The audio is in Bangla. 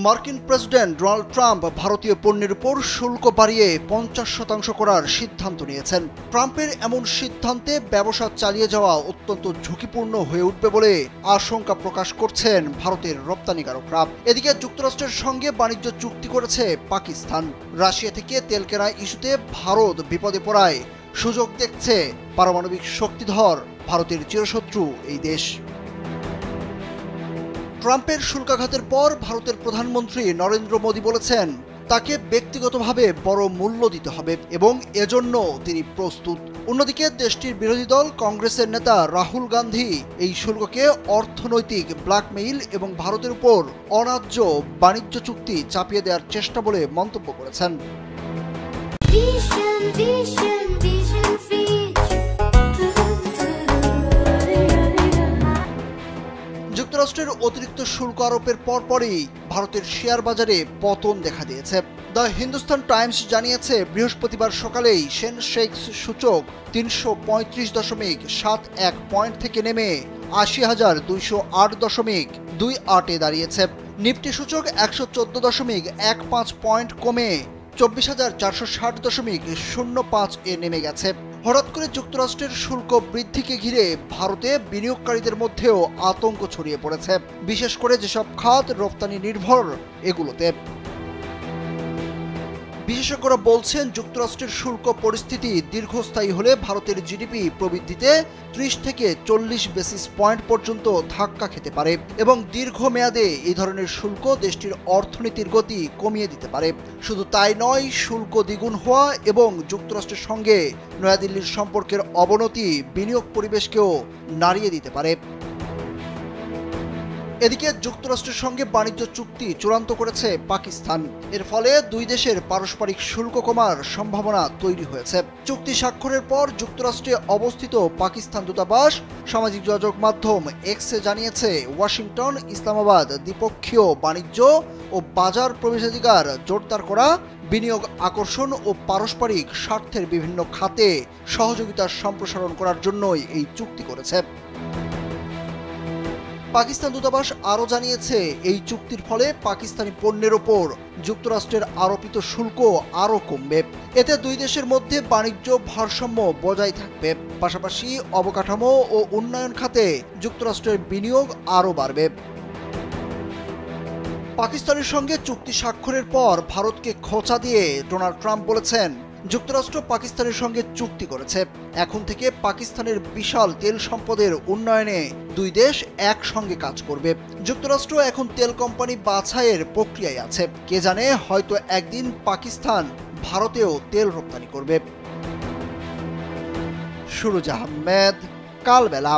মার্কিন প্রেসিডেন্ট ডোনাল্ড ট্রাম্প ভারতীয় পণ্যের উপর শুল্ক বাড়িয়ে 50% করার সিদ্ধান্ত নিয়েছেন। ট্রাম্পের এমন সিদ্ধান্তে ব্যবসা চালিয়ে যাওয়া অত্যন্ত ঝুঁকিপূর্ণ হয়ে উঠবে বলে আশঙ্কা প্রকাশ করছেন ভারতের রপ্তানিকারকরা। এদিকে যুক্তরাষ্ট্রের সঙ্গে বাণিজ্য চুক্তি করেছে পাকিস্তান। রাশিয়া থেকে তেল কেনা ইস্যুতে ভারত বিপদে পড়ায় সুযোগ দেখছে পারমাণবিক শক্তিধর ভারতের চিরশত্রু এই দেশ। ট্রাম্পের শুল্কাঘাতের পর ভারতের প্রধানমন্ত্রী নরেন্দ্র মোদী বলেছেন তাকে ব্যক্তিগতভাবে বড় মূল্য দিতে হবে এবং এজন্য তিনি প্রস্তুত। অন্যদিকে দেশটির বিরোধী দল কংগ্রেসের নেতা রাহুল গান্ধী এই শুল্ককে অর্থনৈতিক ব্ল্যাকমেইল এবং ভারতের উপর অন্যায্য বাণিজ্য চুক্তি চাপিয়ে দেওয়ার চেষ্টা বলে মন্তব্য করেছেন। যুক্তরাষ্ট্রের অতিরিক্ত শুল্ক আরোপের পরপরই ভারতের শেয়ার বাজারে পতন দেখা দিয়েছে। দ্য হিন্দুস্তান টাইমস জানিয়েছে বৃহস্পতিবার সকালেই সেনসেক্স সূচক 335.71 পয়েন্ট থেকে নেমে 80,208.28 দাঁড়িয়েছে। নিফটি সূচক 114.15 পয়েন্ট কমে 24,460.05 নেমে গেছে। হঠাৎ করে যুক্তরাষ্ট্রের শুল্ক বৃদ্ধিকে ঘিরে ভারতে বিনিয়োগকারীদের মধ্যেও আতঙ্ক ছড়িয়ে পড়েছে, বিশেষ করে যেসব খাত রপ্তানি নির্ভর এগুলোতে। বিশেষজ্ঞরা বলছেন যুক্তরাষ্ট্রের শুল্ক পরিস্থিতি দীর্ঘস্থায়ী হলে ভারতের জিডিপি প্রবৃদ্ধিতে 30 থেকে 40 বেসিস পয়েন্ট পর্যন্ত ধাক্কা খেতে পারে এবং দীর্ঘমেয়াদে এই ধরনের শুল্ক দেশটির অর্থনীতির গতি কমিয়ে দিতে পারে। শুধু তাই নয়, শুল্ক দ্বিগুণ হওয়া এবং যুক্তরাষ্ট্রের সঙ্গে নয়াদিল্লির সম্পর্কের অবনতি বিনিয়োগ পরিবেশকেও নাড়িয়ে দিতে পারে। এদিকে যুক্তরাষ্ট্রের সঙ্গে বাণিজ্য চুক্তি চূড়ান্ত করেছে পাকিস্তান। এর ফলে দুই দেশের পারস্পরিক শুল্ক কমার সম্ভাবনা তৈরি হয়েছে। চুক্তি স্বাক্ষরের পর যুক্তরাষ্ট্রে অবস্থিত পাকিস্তান দূতাবাস সামাজিক যোগাযোগ মাধ্যম এক্সে জানিয়েছে ওয়াশিংটন ইসলামাবাদ দ্বিপক্ষীয় বাণিজ্য ও বাজার প্রবেশাধিকার জোরদার করা, বিনিয়োগ আকর্ষণ ও পারস্পরিক স্বার্থের বিভিন্ন খাতে সহযোগিতার সম্প্রসারণ করার জন্যই এই চুক্তি করেছে। পাকিস্তান দূতাবাস আরও জানিয়েছে এই চুক্তির ফলে পাকিস্তানি পণ্যের ওপর যুক্তরাষ্ট্রের আরোপিত শুল্ক আরও কমবে। এতে দুই দেশের মধ্যে বাণিজ্য ভারসাম্য বজায় থাকবে, পাশাপাশি অবকাঠামো ও উন্নয়ন খাতে যুক্তরাষ্ট্রের বিনিয়োগ আরও বাড়বে। পাকিস্তানের সঙ্গে চুক্তি স্বাক্ষরের পর ভারতকে খোঁচা দিয়ে ডোনাল্ড ট্রাম্প বলেছেন যুক্তরাষ্ট্র পাকিস্তানের সঙ্গে চুক্তি করেছে, এখন থেকে পাকিস্তানের বিশাল তেল সম্পদের উন্নয়নে দুই দেশ একসঙ্গে কাজ করবে। যুক্তরাষ্ট্র এখন তেল কোম্পানি বাছাইয়ের প্রক্রিয়ায় আছে, কে জানে হয়তো একদিন পাকিস্তান ভারতেও তেল রপ্তানি করবে। সুরজ আহমেদ, কালবেলা।